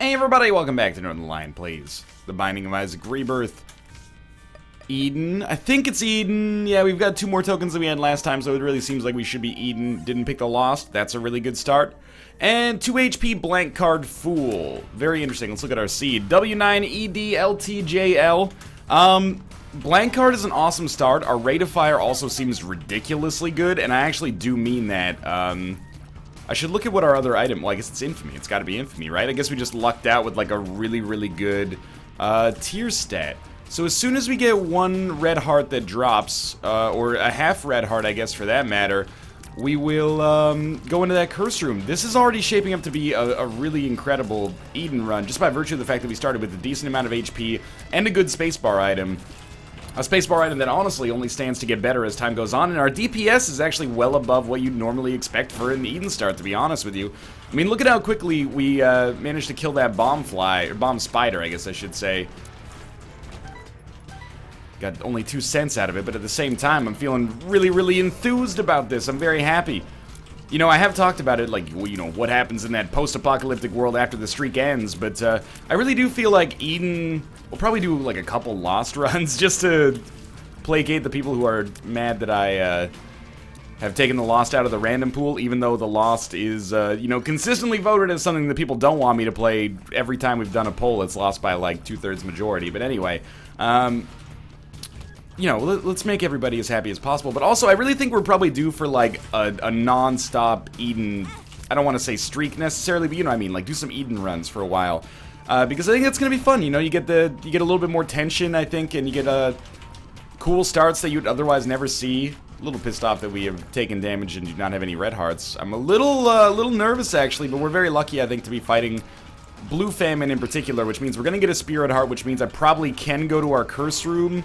Hey everybody, welcome back to Northern Lion Plays The Binding of Isaac Rebirth. Eden. I think it's Eden. Yeah, we've got 2 more tokens than we had last time, so it really seems like we should be Eden. Didn't pick the Lost. That's a really good start. And 2 HP blank card Fool. Very interesting. Let's look at our seed. W9 ED LTJL. Blank card is an awesome start. Our rate of fire also seems ridiculously good, and I actually do mean that. I should look at what our other item... Well, I guess it's Infamy. It's got to be Infamy, right? I guess we just lucked out with, like, a really, really good tier stat. So as soon as we get 1 red heart that drops, or a half red heart, I guess, for that matter, we will go into that curse room. This is already shaping up to be a really incredible Eden run, just by virtue of the fact that we started with a decent amount of HP and a good spacebar item. A spacebar item that honestly only stands to get better as time goes on, and our DPS is actually well above what you'd normally expect for an Eden start, to be honest with you. I mean, look at how quickly we managed to kill that bomb fly, or bomb spider, I guess I should say. Got only 2 cents out of it, but at the same time, I'm feeling really, really enthused about this. I'm very happy. You know, I have talked about it, like, you know, what happens in that post-apocalyptic world after the streak ends, but I really do feel like Eden... We'll probably do, like, a couple Lost runs just to placate the people who are mad that I have taken the Lost out of the random pool, even though the Lost is, you know, consistently voted as something that people don't want me to play. Every time we've done a poll, it's lost by, like, 2/3 majority. But anyway, you know, let's make everybody as happy as possible. But also, I really think we're probably due for, like, a non-stop Eden... I don't want to say streak necessarily, but you know what I mean. Like, do some Eden runs for a while. Because I think that's going to be fun, you know, you get a little bit more tension, I think, and you get cool starts that you'd otherwise never see. A little pissed off that we have taken damage and do not have any red hearts. I'm a little nervous, actually, but we're very lucky, I think, to be fighting Blue Famine in particular, which means we're going to get a Spirit Heart, which means I probably can go to our Curse Room.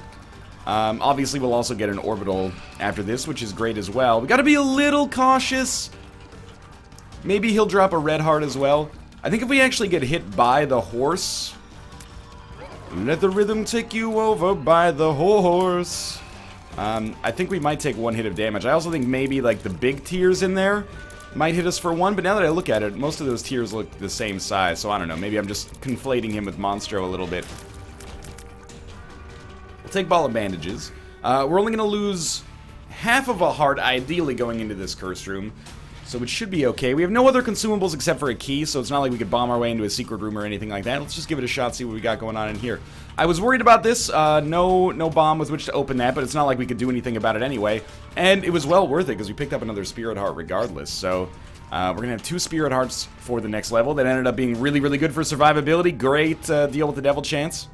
Obviously, we'll also get an Orbital after this, which is great as well. We got to be a little cautious. Maybe he'll drop a red heart as well. I think if we actually get hit by the horse... Let the rhythm take you over by the horse. I think we might take 1 hit of damage. I also think maybe, like, the big tiers in there might hit us for 1, but now that I look at it, most of those tiers look the same size, so I don't know. Maybe I'm just conflating him with Monstro a little bit. We'll take Ball of Bandages. We're only going to lose half of a heart, ideally, going into this curse room. So it should be okay. We have no other consumables except for a key, so it's not like we could bomb our way into a secret room or anything like that. Let's just give it a shot, see what we got going on in here. I was worried about this. No bomb with which to open that, but it's not like we could do anything about it anyway. And it was well worth it, because we picked up another Spirit Heart regardless. So we're going to have 2 Spirit Hearts for the next level. That ended up being really, really good for survivability. Great deal with the Devil Chance.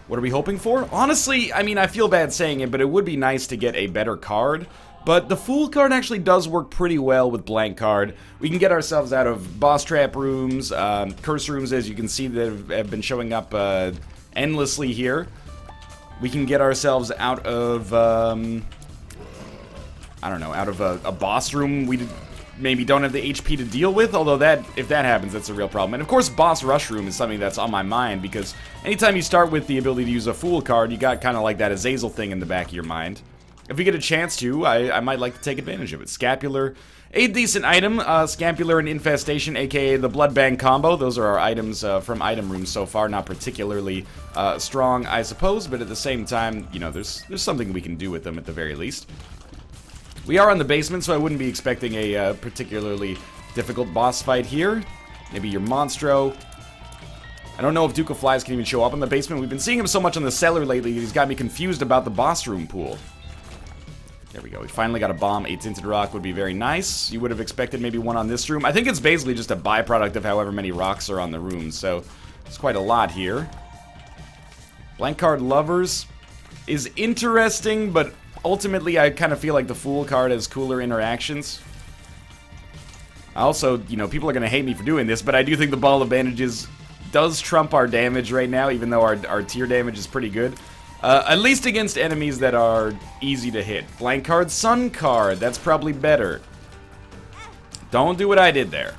What are we hoping for? Honestly, I mean, I feel bad saying it, but it would be nice to get a better card. But the Fool card actually does work pretty well with Blank card. We can get ourselves out of boss trap rooms, curse rooms, as you can see, that have been showing up endlessly here. We can get ourselves out of, I don't know, out of a boss room we maybe don't have the HP to deal with, although if that happens, that's a real problem. And of course, boss rush room is something that's on my mind, because anytime you start with the ability to use a Fool card, you got kind of like that Azazel thing in the back of your mind. If we get a chance to, I might like to take advantage of it. Scapular, a decent item. Scapular and Infestation, aka the Blood Bang combo. Those are our items from item rooms so far. Not particularly strong, I suppose, but at the same time, you know, there's something we can do with them at the very least. We are on the basement, so I wouldn't be expecting a particularly difficult boss fight here. Maybe your Monstro. I don't know if Duke of Flies can even show up in the basement. We've been seeing him so much on the cellar lately, he's got me confused about the boss room pool. There we go. We finally got a bomb. A Tinted Rock would be very nice. You would have expected maybe 1 on this room. I think it's basically just a byproduct of however many rocks are on the room, so it's quite a lot here. Blank card Lovers is interesting, but ultimately I kind of feel like the Fool card has cooler interactions. Also, you know, people are going to hate me for doing this, but I do think the Ball of Bandages does trump our damage right now, even though our tier damage is pretty good. At least against enemies that are easy to hit. Blank card, Sun card. That's probably better. Don't do what I did there.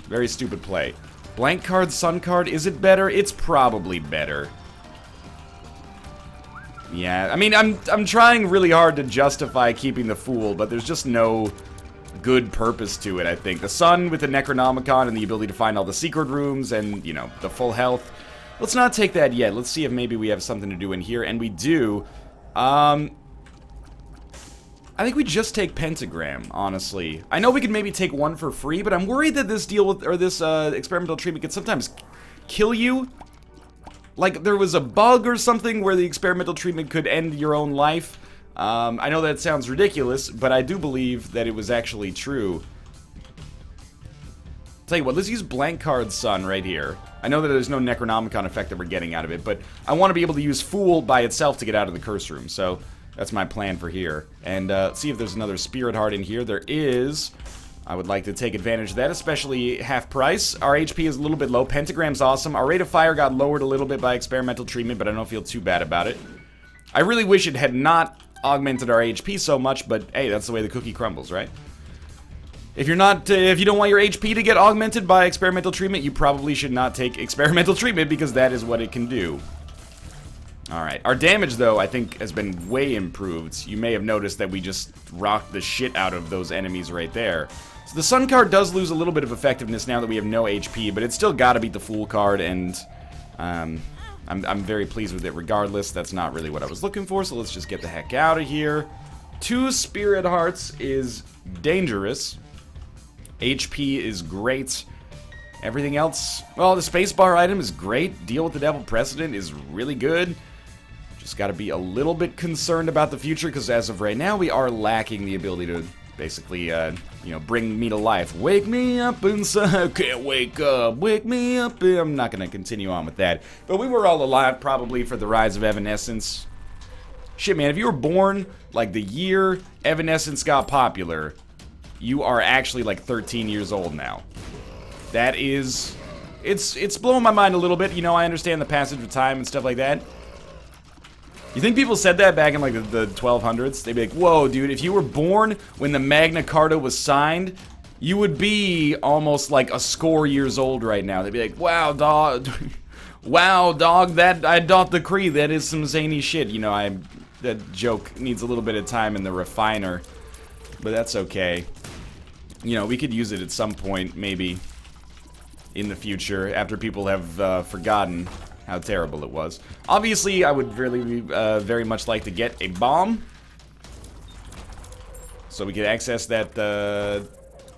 Very stupid play. Blank card, Sun card. Is it better? It's probably better. Yeah, I mean, I'm trying really hard to justify keeping the Fool, but there's just no good purpose to it, I think. The sun with the Necronomicon and the ability to find all the secret rooms and, you know, the full health. Let's not take that yet. Let's see if maybe we have something to do in here, and we do. I think we just take Pentagram, honestly. I know we could maybe take one for free, but I'm worried that this deal with, or this experimental treatment could sometimes kill you. Like, there was a bug or something where the experimental treatment could end your own life. I know that sounds ridiculous, but I do believe that it was actually true. Tell you what, let's use Blank Card Sun right here. I know that there's no Necronomicon effect that we're getting out of it, but I want to be able to use Fool by itself to get out of the curse room, so that's my plan for here. And see if there's another Spirit Heart in here. There is. I would like to take advantage of that, especially half price. Our HP is a little bit low. Pentagram's awesome. Our rate of fire got lowered a little bit by experimental treatment, but I don't feel too bad about it. I really wish it had not augmented our HP so much, but hey, that's the way the cookie crumbles, right? If you're not, if you don't want your HP to get augmented by experimental treatment, you probably should not take experimental treatment because that is what it can do. Alright, our damage, though, I think has been way improved. You may have noticed that we just rocked the shit out of those enemies right there. So the Sun card does lose a little bit of effectiveness now that we have no HP, but it's still gotta beat the Fool card, and I'm very pleased with it regardless. That's not really what I was looking for, so let's just get the heck out of here. 2 Spirit Hearts is dangerous. HP is great. Everything else, well, the spacebar item is great. Deal with the Devil Precedent is really good. Just got to be a little bit concerned about the future, because as of right now, we are lacking the ability to basically, you know, bring me to life. Wake me up inside, can't wake up, wake me up. I'm not going to continue on with that. But we were all alive probably for the rise of Evanescence. Shit, man, if you were born, like, the year Evanescence got popular, you are actually, like, 13 years old now. That is, it's blowing my mind a little bit. You know, I understand the passage of time and stuff like that. You think people said that back in, like, the 1200s? They'd be like, whoa, dude, if you were born when the Magna Carta was signed, you would be almost, like, a score years old right now. They'd be like, wow, dog, wow, dog, that, I doth decree, that is some zany shit. You know, that joke needs a little bit of time in the refiner, but that's okay. You know, we could use it at some point, maybe, in the future, after people have forgotten how terrible it was. Obviously, I would really, very much like to get a bomb, so we could access that,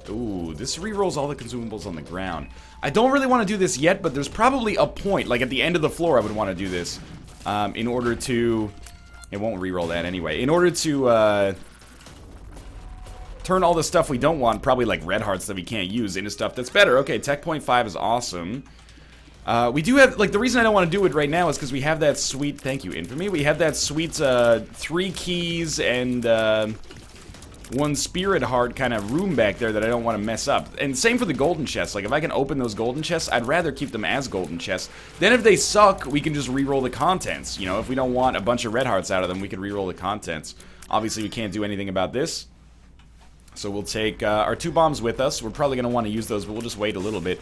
ooh, this re-rolls all the consumables on the ground. I don't really want to do this yet, but there's probably a point, like at the end of the floor, I would want to do this, in order to, it won't re-roll that anyway, in order to, turn all the stuff we don't want, probably like red hearts that we can't use, into stuff that's better. Okay, Tech Point 5 is awesome. We do have, like, the reason I don't want to do it right now is because we have that sweet, thank you, Infamy, we have that sweet, 3 keys and, 1 Spirit Heart kind of room back there that I don't want to mess up. And same for the golden chests. Like, if I can open those golden chests, I'd rather keep them as golden chests. Then if they suck, we can just re-roll the contents. You know, if we don't want a bunch of red hearts out of them, we can re-roll the contents. Obviously, we can't do anything about this. So we'll take our 2 bombs with us. We're probably going to want to use those, but we'll just wait a little bit.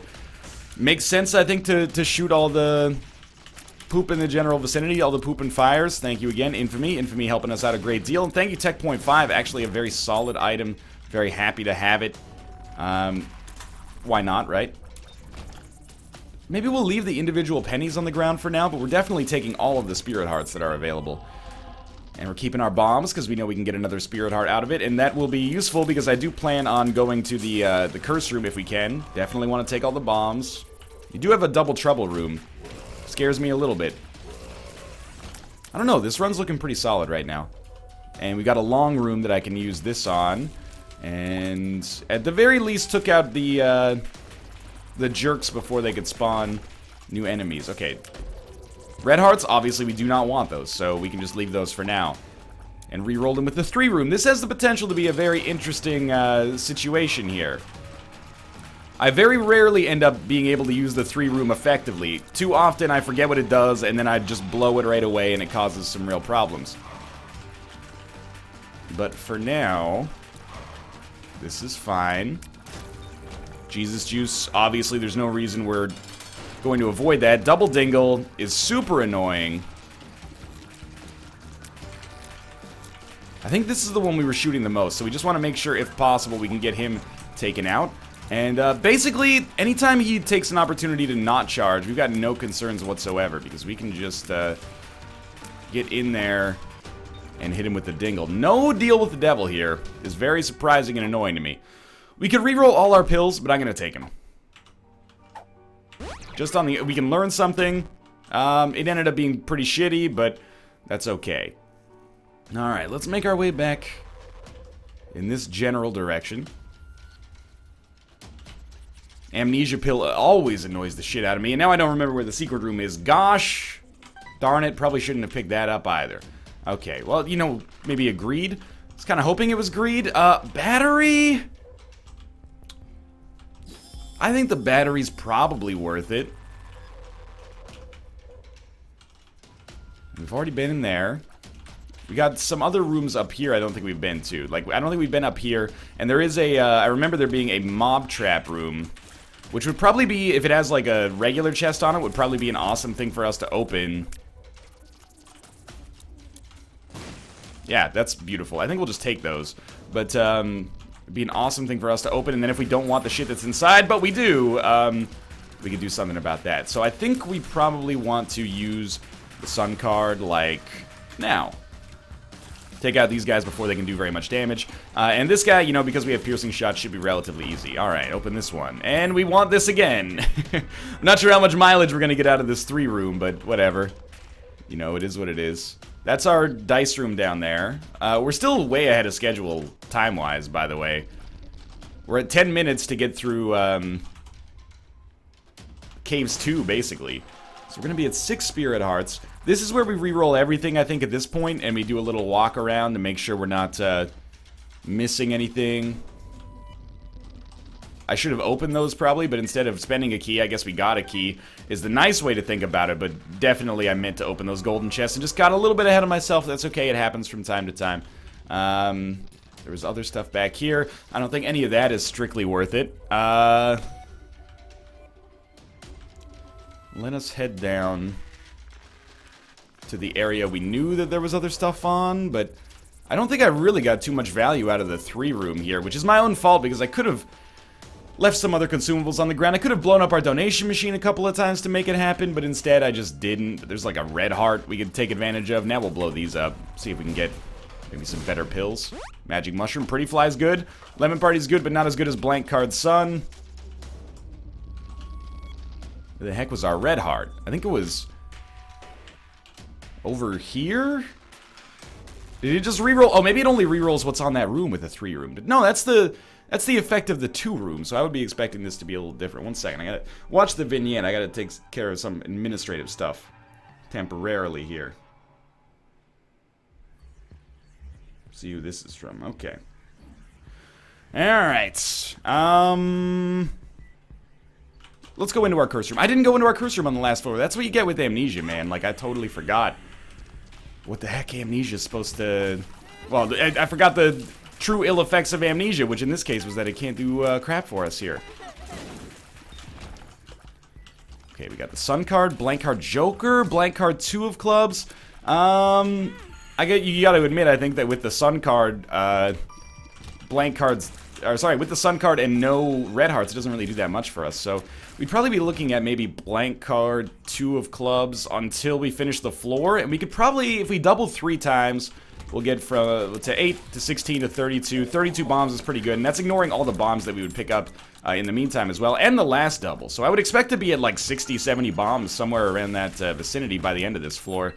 Makes sense, I think, to shoot all the poop in the general vicinity, all the poop and fires. Thank you again, Infamy. Infamy helping us out a great deal. And thank you, Tech Point 5. Actually, a very solid item. Very happy to have it. Why not, right? Maybe we'll leave the individual pennies on the ground for now, but we're definitely taking all of the Spirit Hearts that are available. And we're keeping our bombs, because we know we can get another Spirit Heart out of it, and that will be useful, because I do plan on going to the Curse Room if we can. Definitely want to take all the bombs. You do have a Double Trouble room. Scares me a little bit. I don't know, this run's looking pretty solid right now. And we got a long room that I can use this on. And at the very least took out the jerks before they could spawn new enemies. Okay. Red hearts, obviously we do not want those, so we can just leave those for now. And re-roll them with the 3 room. This has the potential to be a very interesting situation here. I very rarely end up being able to use the 3 room effectively. Too often I forget what it does, and then I just blow it right away, and it causes some real problems. But for now, this is fine. Jesus Juice, obviously there's no reason we're going to avoid that. Double Dingle is super annoying. I think this is the one we were shooting the most, so we just want to make sure, if possible, we can get him taken out. And basically, anytime he takes an opportunity to not charge, we've got no concerns whatsoever, because we can just get in there and hit him with the dingle. No deal with the devil here is very surprising and annoying to me. We could reroll all our pills, but I'm going to take him. Just on the... We can learn something. It ended up being pretty shitty, but that's okay. Alright, let's make our way back in this general direction. Amnesia pill always annoys the shit out of me, and now I don't remember where the secret room is. Gosh darn it, probably shouldn't have picked that up either. Okay, well, you know, maybe a greed. I was kind of hoping it was greed. Battery? I think the battery's probably worth it. We've already been in there. We got some other rooms up here I don't think we've been to. Like, I don't think we've been up here. And there is a, I remember there being a mob trap room, which would probably be, if it has like a regular chest on it, would probably be an awesome thing for us to open. Yeah, that's beautiful. I think we'll just take those. But, it'd be an awesome thing for us to open, and then if we don't want the shit that's inside, but we do, we could do something about that. So I think we probably want to use the sun card, like, now. Take out these guys before they can do very much damage. And this guy, you know, because we have piercing shots, should be relatively easy. Alright, open this one. And we want this again. I'm not sure how much mileage we're gonna get out of this 3-room, but whatever. You know, it is what it is. That's our dice room down there. We're still way ahead of schedule, time-wise, by the way. We're at 10 minutes to get through, Caves 2, basically. So we're gonna be at 6 Spirit Hearts. This is where we reroll everything, I think, at this point, and we do a little walk around to make sure we're not, missing anything. I should have opened those, probably, but instead of spending a key, I guess we got a key, is the nice way to think about it, but definitely I meant to open those golden chests and just got a little bit ahead of myself. That's okay, it happens from time to time. There was other stuff back here. I don't think any of that is strictly worth it. Let us head down to the area we knew that there was other stuff on, but I don't think I really got too much value out of the 3-room here, which is my own fault because I could have left some other consumables on the ground. I could have blown up our donation machine a couple of times to make it happen, but instead I just didn't. There's like a red heart we could take advantage of. Now we'll blow these up, see if we can get maybe some better pills. Magic Mushroom, Pretty Fly's good. Lemon Party's good, but not as good as Blank Card Sun. Where the heck was our red heart? I think it was over here? Did it just reroll? Oh, maybe it only rerolls what's on that room with the 3-room. No, that's the effect of the 2-room, so I would be expecting this to be a little different. One second, I gotta watch the vignette. I gotta take care of some administrative stuff temporarily here. See who this is from. Okay. Alright. Let's go into our curse room. I didn't go into our curse room on the last floor. That's what you get with amnesia, man. Like, I totally forgot what the heck amnesia is supposed to... Well, I forgot the true ill effects of amnesia, which in this case was that it can't do crap for us here. Okay, we got the Sun card, Blank card Joker, Blank card 2 of clubs. You gotta admit, I think that with the Sun card, blank cards... Or, sorry, with the Sun card and no red hearts, it doesn't really do that much for us. So, we'd probably be looking at maybe Blank card 2 of clubs until we finish the floor. And we could probably, if we double 3 times, we'll get from to 8 to 16 to 32. 32 bombs is pretty good, and that's ignoring all the bombs that we would pick up in the meantime as well, and the last double. So I would expect to be at like 60, 70 bombs somewhere around that vicinity by the end of this floor.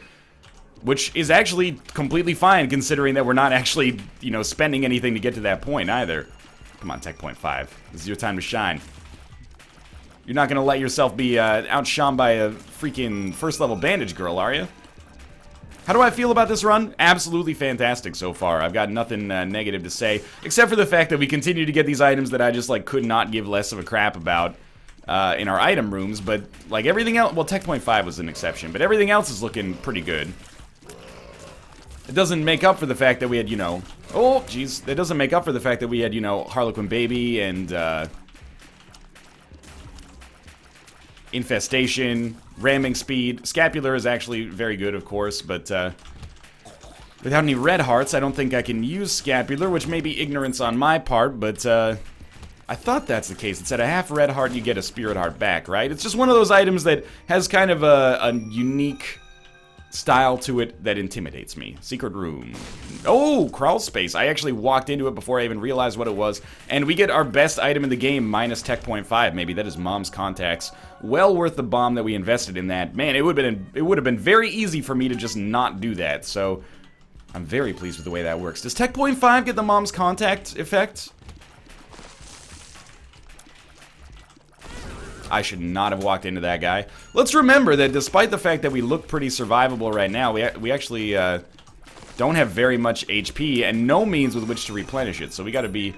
Which is actually completely fine, considering that we're not actually, you know, spending anything to get to that point either. Come on, Tech Point 5. This is your time to shine. You're not gonna let yourself be outshone by a freaking first-level bandage girl, are you? How do I feel about this run? Absolutely fantastic so far. I've got nothing negative to say, except for the fact that we continue to get these items that I just, like, could not give less of a crap about in our item rooms, but, like, everything else... Well, Tech Point 5 was an exception, but everything else is looking pretty good. It doesn't make up for the fact that we had, you know... Oh, jeez. It doesn't make up for the fact that we had, you know, Harlequin Baby and, Infestation, Ramming Speed. Scapular is actually very good, of course, but, Without any red hearts, I don't think I can use Scapular, which may be ignorance on my part, but I thought that's the case. It said a half red heart, you get a spirit heart back, right? It's just one of those items that has kind of a unique style to it that intimidates me. Secret room. Oh, crawl space. I actually walked into it before I even realized what it was. And we get our best item in the game, minus tech 0.5, maybe. That is Mom's Contacts. Well worth the bomb that we invested in that. Man, it would have been very easy for me to just not do that. So I'm very pleased with the way that works. Does tech 0.5 get the Mom's Contact effect? I should not have walked into that guy. Let's remember that despite the fact that we look pretty survivable right now, we actually don't have very much HP and no means with which to replenish it. So we got to be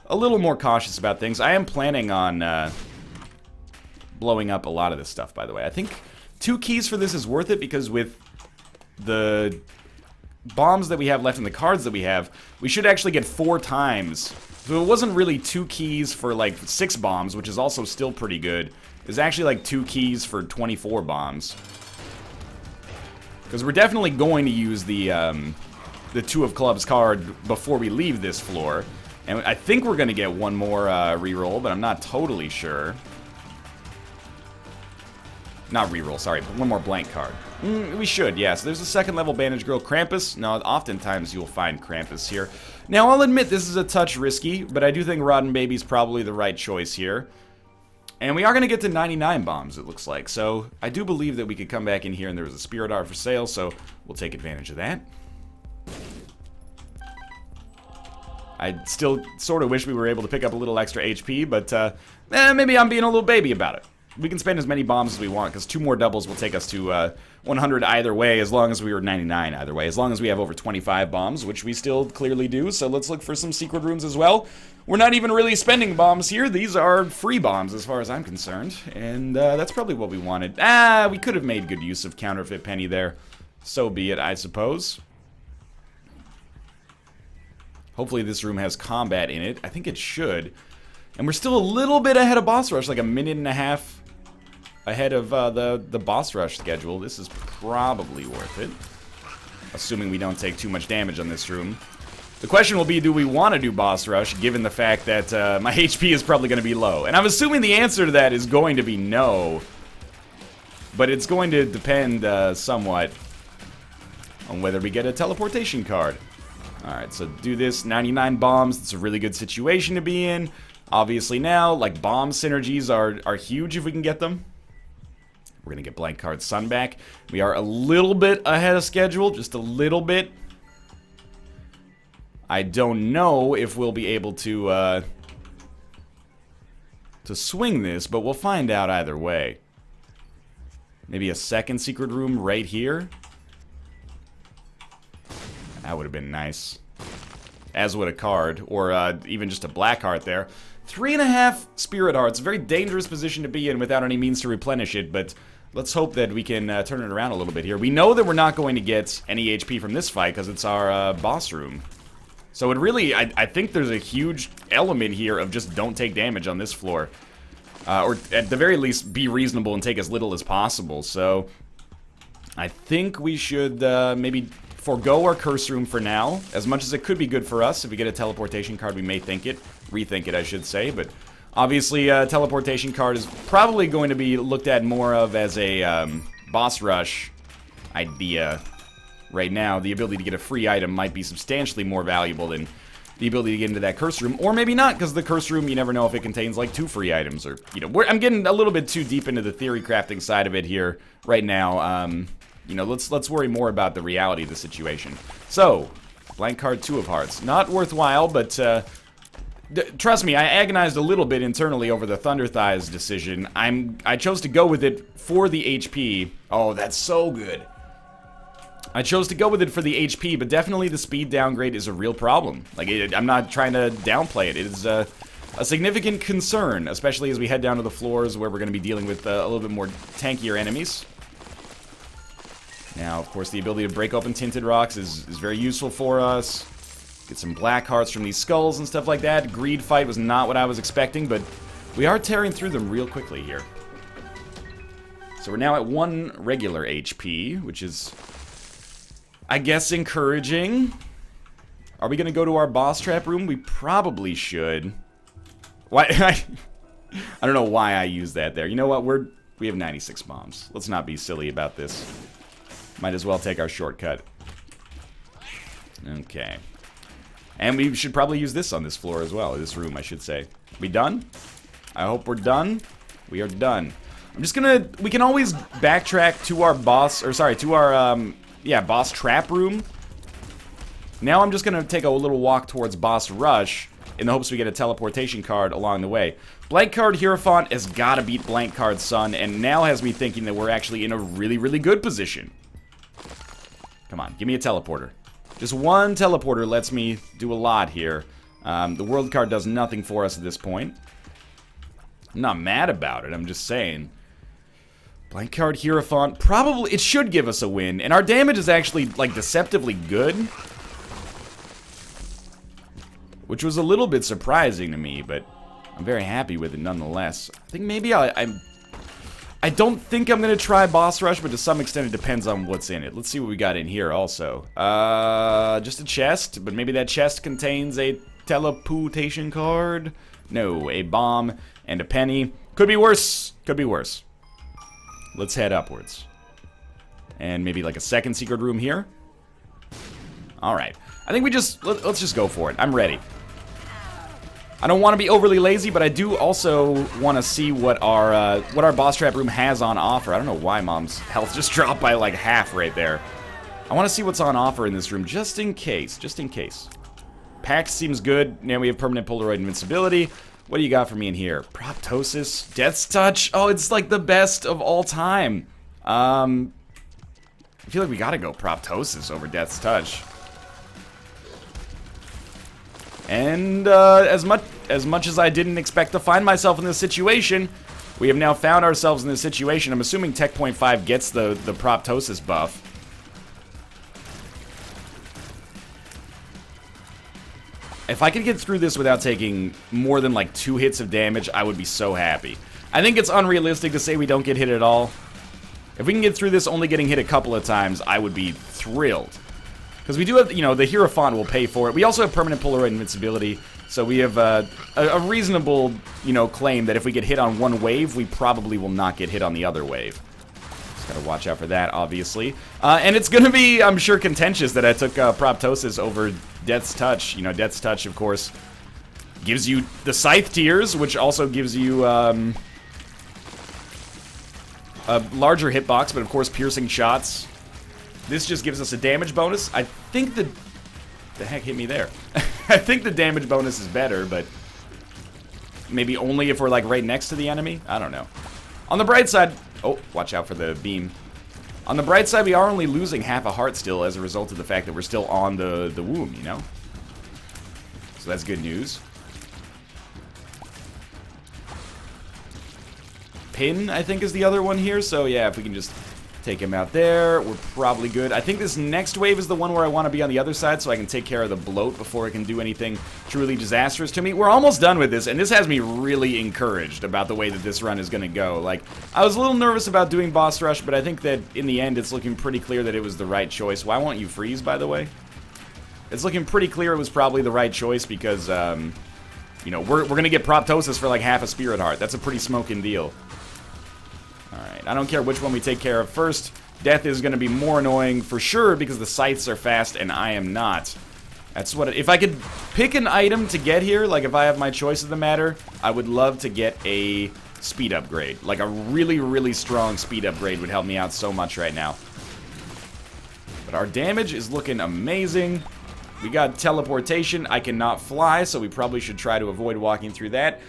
a little more cautious about things. I am planning on blowing up a lot of this stuff, by the way. I think 2 keys for this is worth it because with the bombs that we have left and the cards that we have, we should actually get 4 times. So it wasn't really 2 keys for like 6 bombs, which is also still pretty good. It's actually like 2 keys for 24 bombs. Because we're definitely going to use the 2 of clubs card before we leave this floor. And I think we're going to get one more reroll, but I'm not totally sure. Not reroll, sorry, but one more blank card. We should, yes. There's a 2nd level Bandage Girl. Krampus? No, oftentimes you'll find Krampus here. Now, I'll admit this is a touch risky, but I do think Rotten Baby's probably the right choice here. And we are going to get to 99 bombs, it looks like. So, I do believe that we could come back in here and there was a Spirit Art for sale, so we'll take advantage of that. I still sort of wish we were able to pick up a little extra HP, but maybe I'm being a little baby about it. We can spend as many bombs as we want, because 2 more doubles will take us to 100 either way, as long as we were 99 either way. As long as we have over 25 bombs, which we still clearly do, so let's look for some secret rooms as well. We're not even really spending bombs here. These are free bombs, as far as I'm concerned, and that's probably what we wanted. We could have made good use of Counterfeit Penny there. So be it, I suppose. Hopefully this room has combat in it. I think it should. And we're still a little bit ahead of Boss Rush, like a minute and a half ahead of the Boss Rush schedule. This is probably worth it, assuming we don't take too much damage on this room. The question will be, do we want to do Boss Rush, given the fact that my HP is probably going to be low? And I'm assuming the answer to that is going to be no, but it's going to depend somewhat on whether we get a teleportation card. Alright, so do this, 99 bombs, it's a really good situation to be in. Obviously now, like, bomb synergies are huge if we can get them. We're going to get blank card Sun back. We are a little bit ahead of schedule, just a little bit. I don't know if we'll be able to swing this, but we'll find out either way. Maybe a 2nd secret room right here. That would have been nice. As would a card, or even just a black heart there. 3.5 Spirit Hearts, a very dangerous position to be in without any means to replenish it, but let's hope that we can turn it around a little bit here. We know that we're not going to get any HP from this fight because it's our boss room. So it really, I think there's a huge element here of just don't take damage on this floor. Or at the very least, be reasonable and take as little as possible. So I think we should maybe forgo our curse room for now, as much as it could be good for us. If we get a teleportation card, we may rethink it, I should say, but obviously a teleportation card is probably going to be looked at more of as a boss rush idea right now. The ability to get a free item might be substantially more valuable than the ability to get into that curse room, or maybe not, because the curse room, you never know if it contains like 2 free items, or, you know, I'm getting a little bit too deep into the theory crafting side of it here right now. You know, let's worry more about the reality of the situation. So, blank card 2 of hearts. Not worthwhile, but trust me, I agonized a little bit internally over the Thunder Thighs decision. I chose to go with it for the HP. Oh, that's so good. I chose to go with it for the HP, but definitely the speed downgrade is a real problem. Like, I'm not trying to downplay it. It is a significant concern, especially as we head down to the floors where we're going to be dealing with a little bit more tankier enemies. Now, of course, the ability to break open Tinted Rocks is very useful for us. Get some black hearts from these skulls and stuff like that. Greed fight was not what I was expecting, but we are tearing through them real quickly here. So we're now at 1 regular HP, which is I guess encouraging. Are we gonna go to our boss trap room? We probably should. Why? I don't know why I used that there. You know what? We have 96 bombs. Let's not be silly about this. Might as well take our shortcut. Okay. And we should probably use this on this floor as well. This room, I should say. We done? I hope we're done. We are done. I'm just gonna... We can always backtrack to our boss... Or sorry, to our, yeah, boss trap room. Now I'm just gonna take a little walk towards boss rush in the hopes we get a teleportation card along the way. Blank card Hierophant has gotta beat blank card Sun, and now has me thinking that we're actually in a really, really good position. Come on, give me a teleporter. Just one teleporter lets me do a lot here. The world card does nothing for us at this point. I'm not mad about it, I'm just saying. Blank card Hierophant, probably, it should give us a win. And our damage is actually, like, deceptively good. Which was a little bit surprising to me, but I'm very happy with it nonetheless. I think maybe I don't think I'm going to try boss rush, but to some extent it depends on what's in it. Let's see what we got in here also. Just a chest, but maybe that chest contains a teleportation card? No, a bomb and a penny. Could be worse. Could be worse. Let's head upwards. And maybe like a second secret room here. Alright. I think we just... Let's just go for it. I'm ready. I don't want to be overly lazy, but I do also want to see what our boss trap room has on offer. I don't know why Mom's health just dropped by like half right there. I want to see what's on offer in this room, just in case. Just in case. Pax seems good. Now we have permanent Polaroid invincibility. What do you got for me in here? Proptosis, Death's Touch. Oh, it's like the best of all time. I feel like we gotta go Proptosis over Death's Touch. And as much as I didn't expect to find myself in this situation, we have now found ourselves in this situation. I'm assuming Tech Point 5 gets the Proptosis buff. If I could get through this without taking more than like 2 hits of damage, I would be so happy. I think it's unrealistic to say we don't get hit at all. If we can get through this only getting hit a couple of times, I would be thrilled. Because we do have, you know, the Hierophant will pay for it. We also have permanent Polaroid invincibility, so we have a reasonable, you know, claim that if we get hit on one wave, we probably will not get hit on the other wave. Just gotta watch out for that, obviously. And it's gonna be, I'm sure, contentious that I took Proptosis over Death's Touch. You know, Death's Touch, of course, gives you the Scythe Tears, which also gives you a larger hitbox, but of course, piercing shots. This just gives us a damage bonus. I think the heck hit me there. I think the damage bonus is better, but maybe only if we're like right next to the enemy. I don't know. On the bright side, oh, watch out for the beam. On the bright side, we are only losing half a heart still as a result of the fact that we're still on the womb, you know? So that's good news. Pin, I think, is the other one here. So yeah, if we can just take him out there, we're probably good. I think this next wave is the one where I want to be on the other side so I can take care of the bloat before it can do anything truly disastrous to me. We're almost done with this, and this has me really encouraged about the way that this run is going to go. Like, I was a little nervous about doing boss rush, but I think that in the end it's looking pretty clear that it was the right choice. Why won't you freeze, by the way? It's looking pretty clear it was probably the right choice because, you know, we're going to get Proptosis for like half a Spirit Heart. That's a pretty smoking deal. Alright, I don't care which one we take care of first. Death is going to be more annoying for sure because the scythes are fast and I am not. That's what if I could pick an item to get here, like if I have my choice of the matter, I would love to get a speed upgrade. Like a really, really strong speed upgrade would help me out so much right now. But our damage is looking amazing. We got teleportation. I cannot fly, so we probably should try to avoid walking through that.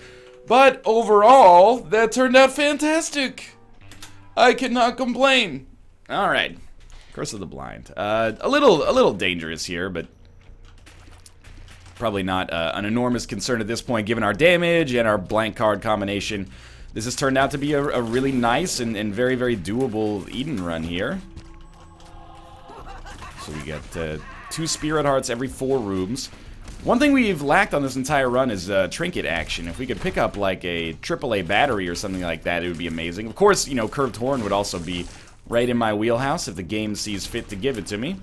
But overall, that turned out fantastic. I cannot complain. Alright. Curse of the Blind. A little dangerous here, but probably not an enormous concern at this point, given our damage and our blank card combination. This has turned out to be a really nice and very, very doable Eden run here. So we get 2 Spirit Hearts every 4 rooms. One thing we've lacked on this entire run is trinket action. If we could pick up like a AAA battery or something like that, it would be amazing. Of course, you know, Curved Horn would also be right in my wheelhouse if the game sees fit to give it to me.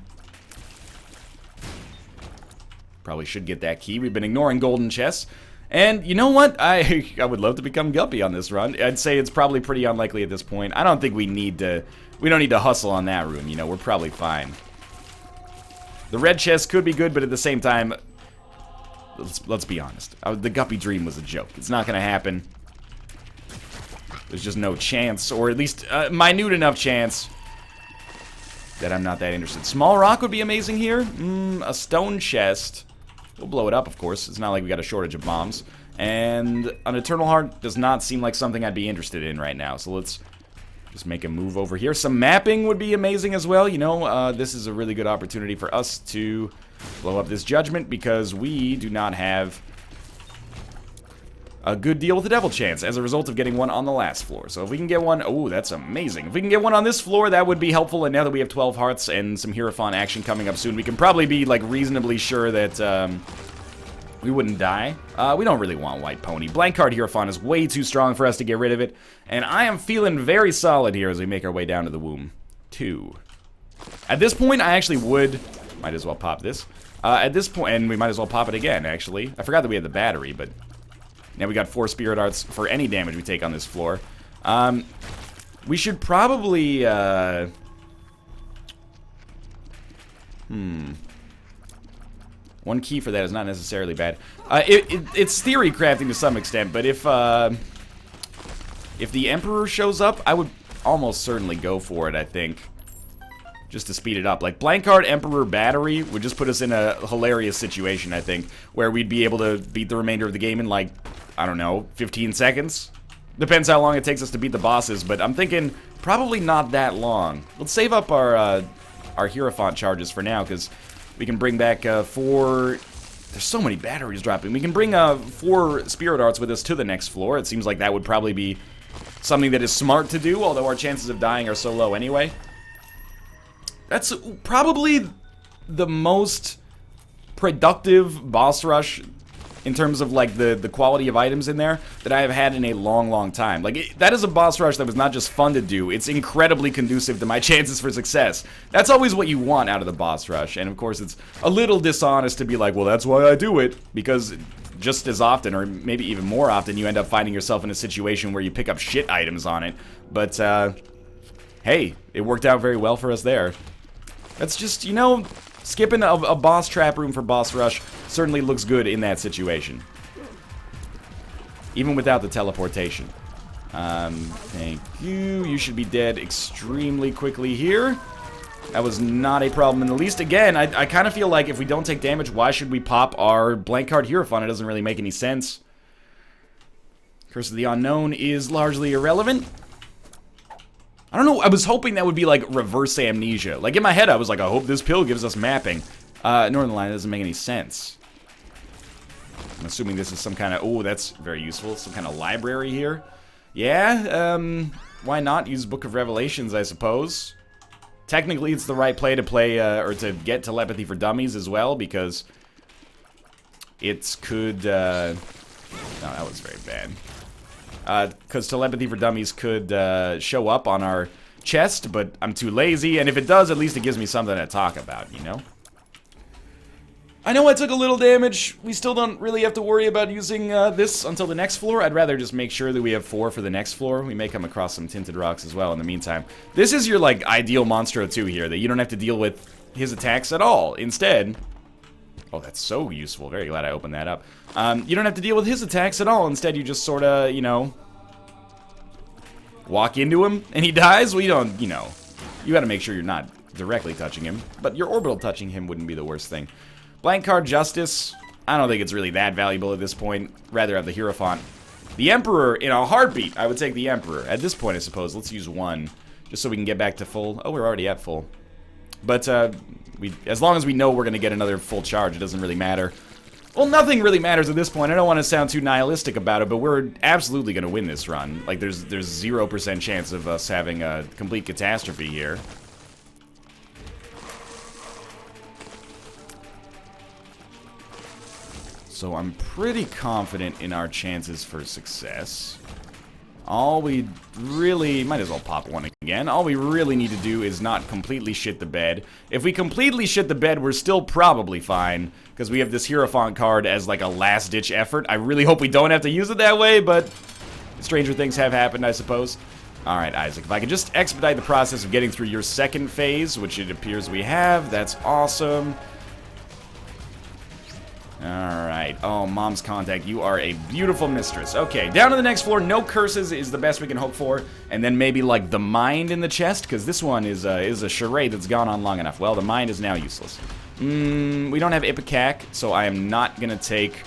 Probably should get that key. We've been ignoring golden chests. And you know what? I would love to become Guppy on this run. I'd say it's probably pretty unlikely at this point. I don't think we need to... We don't need to hustle on that room, you know. We're probably fine. The red chest could be good, but at the same time... Let's be honest. The Guppy dream was a joke. It's not going to happen. There's just no chance, or at least minute enough chance that I'm not that interested. Small rock would be amazing here. A stone chest. We'll blow it up, of course. It's not like we got a shortage of bombs. And an Eternal Heart does not seem like something I'd be interested in right now. So let's just make a move over here. Some mapping would be amazing as well. You know, this is a really good opportunity for us to blow up this Judgment because we do not have a good deal with the Devil Chance as a result of getting one on the last floor. So if we can get one... Oh, that's amazing. If we can get one on this floor, that would be helpful. And now that we have 12 hearts and some Hierophant action coming up soon, we can probably be, like, reasonably sure that we wouldn't die. We don't really want White Pony. Blank Card Hierophant is way too strong for us to get rid of it. And I am feeling very solid here as we make our way down to the womb. 2. At this point, I actually would... Might as well pop this. At this point... And we might as well pop it again, actually. I forgot that we had the battery, but... Now we got 4 Spirit Arts for any damage we take on this floor. We should probably, One key for that is not necessarily bad. It's theory crafting to some extent, but if the Emperor shows up, I would almost certainly go for it, I think. Just to speed it up. Like, Blank Card Emperor Battery would just put us in a hilarious situation, I think, where we'd be able to beat the remainder of the game in, like, I don't know, 15 seconds? Depends how long it takes us to beat the bosses, but I'm thinking probably not that long. Let's save up our Hierophant charges for now, because we can bring back 4... There's so many batteries dropping. We can bring 4 Spirit Arts with us to the next floor. It seems like that would probably be something that is smart to do, although our chances of dying are so low anyway. That's probably the most productive boss rush in terms of, like, the quality of items in there that I have had in a long, long time. Like, that is a boss rush that was not just fun to do. It's incredibly conducive to my chances for success. That's always what you want out of the boss rush. And, of course, it's a little dishonest to be like, well, that's why I do it. Because just as often, or maybe even more often, you end up finding yourself in a situation where you pick up shit items on it. But, hey, it worked out very well for us there. That's just, you know... Skipping a boss trap room for boss rush certainly looks good in that situation. Even without the teleportation. Thank you. You should be dead extremely quickly here. That was not a problem in the least. Again, I kind of feel like if we don't take damage, why should we pop our Blank Card Hierophant? It doesn't really make any sense. Curse of the Unknown is largely irrelevant. I don't know, I was hoping that would be like reverse amnesia. Like in my head I was like, I hope this pill gives us mapping. Northern Line doesn't make any sense. I'm assuming this is some kind of, oh, that's very useful, some kind of library here. Yeah, why not use Book of Revelations, I suppose. Technically it's the right play to play, or to get Telepathy for Dummies as well, because it could, no, that was very bad. Because Telepathy for Dummies could show up on our chest, but I'm too lazy, and if it does, at least it gives me something to talk about, you know? I know I took a little damage. We still don't really have to worry about using this until the next floor. I'd rather just make sure that we have 4 for the next floor. We may come across some Tinted Rocks as well in the meantime. This is your, like, ideal Monstro 2 here, that you don't have to deal with his attacks at all. Instead... Oh, that's so useful. Very glad I opened that up. You don't have to deal with his attacks at all. Instead, you just sort of, you know, walk into him and he dies. Well, you don't, you know, you got to make sure you're not directly touching him. But your orbital touching him wouldn't be the worst thing. Blank Card Justice. I don't think it's really that valuable at this point. Rather have the Hierophant. The Emperor, in a heartbeat, I would take the Emperor. At this point, I suppose, let's use 1. Just so we can get back to full. Oh, we're already at full. But, as long as we know we're going to get another full charge, it doesn't really matter. Well, nothing really matters at this point. I don't want to sound too nihilistic about it, but we're absolutely going to win this run. Like, there's 0% chance of us having a complete catastrophe here. So I'm pretty confident in our chances for success. All we really... Might as well pop one again. All we really need to do is not completely shit the bed. If we completely shit the bed, we're still probably fine, because we have this Hierophant card as like a last-ditch effort. I really hope we don't have to use it that way, but stranger things have happened, I suppose. Alright, Isaac, if I could just expedite the process of getting through your second phase, which it appears we have, that's awesome. Alright. Oh, Mom's Contact, you are a beautiful mistress. Okay, down to the next floor. No curses is the best we can hope for. And then maybe, like, the mind in the chest, because this one is a charade that's gone on long enough. Well, the mind is now useless. We don't have Ipecac, so I am not going to take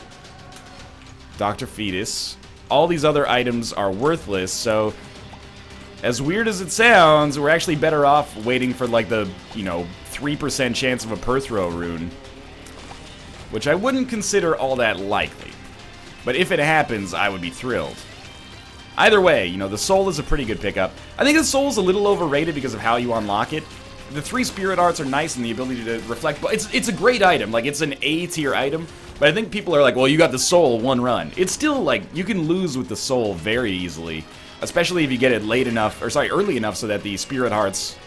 Dr. Fetus. All these other items are worthless, so as weird as it sounds, we're actually better off waiting for, like, the, 3% chance of a Perthrow rune. Which I wouldn't consider all that likely. But if it happens, I would be thrilled. Either way, the soul is a pretty good pickup. I think the soul is a little overrated because of how you unlock it. The 3 spirit arts are nice and the ability to reflect, but it's a great item. Like, it's an A-tier item. But I think people are like, well, you got the soul one run. It's still, like, you can lose with the soul very easily. Especially if you get it early enough so that the spirit hearts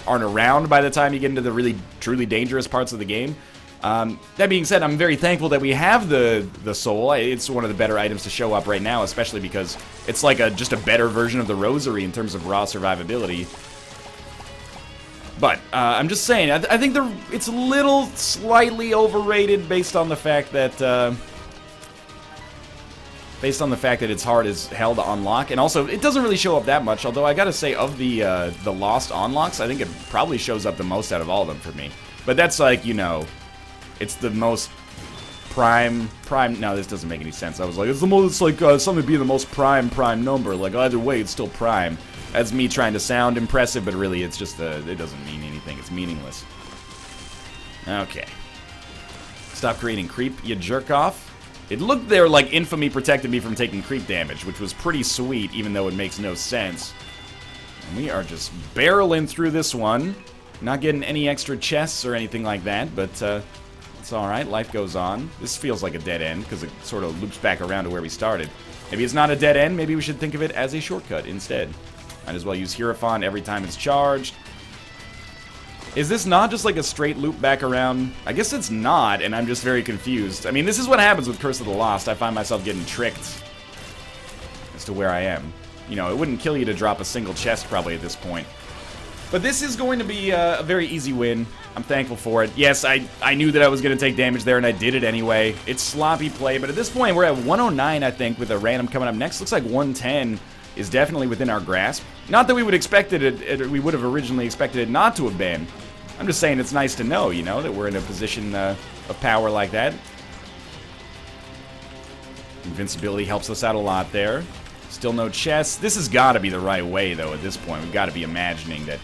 aren't around by the time you get into the really, truly dangerous parts of the game. That being said, I'm very thankful that we have the soul. It's one of the better items to show up right now, especially because it's like just a better version of the rosary in terms of raw survivability. But I'm just saying, I think it's a little slightly overrated based on the fact that it's hard as hell to unlock, and also it doesn't really show up that much. Although I gotta say, of the lost unlocks, I think it probably shows up the most out of all of them for me. But that's like, it's the most prime. No, this doesn't make any sense. I was like, it's like something being the most prime number. Like, either way, it's still prime. That's me trying to sound impressive, but really, it's just it doesn't mean anything. It's meaningless. Okay. Stop creating creep, you jerk off. It looked there like infamy protected me from taking creep damage, which was pretty sweet, even though it makes no sense. And we are just barreling through this one. Not getting any extra chests or anything like that, but it's alright. Life goes on. This feels like a dead end, because it sort of loops back around to where we started. Maybe it's not a dead end. Maybe we should think of it as a shortcut instead. Might as well use Hierophant every time it's charged. Is this not just like a straight loop back around? I guess it's not, and I'm just very confused. I mean, this is what happens with Curse of the Lost. I find myself getting tricked as to where I am. It wouldn't kill you to drop a single chest probably at this point. But this is going to be a very easy win. I'm thankful for it. Yes, I knew that I was going to take damage there, and I did it anyway. It's sloppy play, but at this point, we're at 109, I think, with a random coming up next. Looks like 110 is definitely within our grasp. Not that we would we would have originally expected it not to have been. I'm just saying it's nice to know, that we're in a position of power like that. Invincibility helps us out a lot there. Still no chests. This has got to be the right way, though, at this point. We've got to be imagining that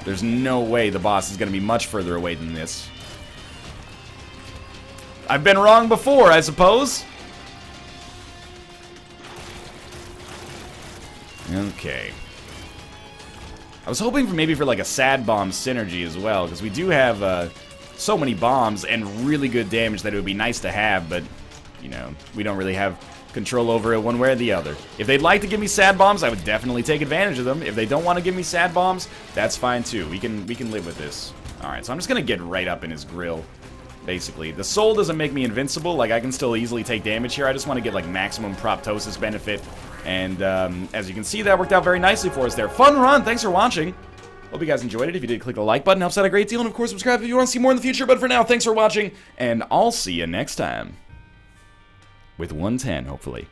there's no way the boss is going to be much further away than this. I've been wrong before, I suppose. Okay. I was hoping for like a sad bomb synergy as well, because we do have so many bombs and really good damage that it would be nice to have, but we don't really have control over it one way or the other. If they'd like to give me sad bombs, I would definitely take advantage of them. If they don't want to give me sad bombs, that's fine too. We can live with this. Alright, so I'm just gonna get right up in his grill, basically. The soul doesn't make me invincible. Like, I can still easily take damage here. I just want to get like maximum proptosis benefit. And as you can see, that worked out very nicely for us there. Fun run! Thanks for watching. Hope you guys enjoyed it. If you did, click the like button. Helps out a great deal. And of course, subscribe if you want to see more in the future. But for now, thanks for watching. And I'll see you next time. With 110, hopefully.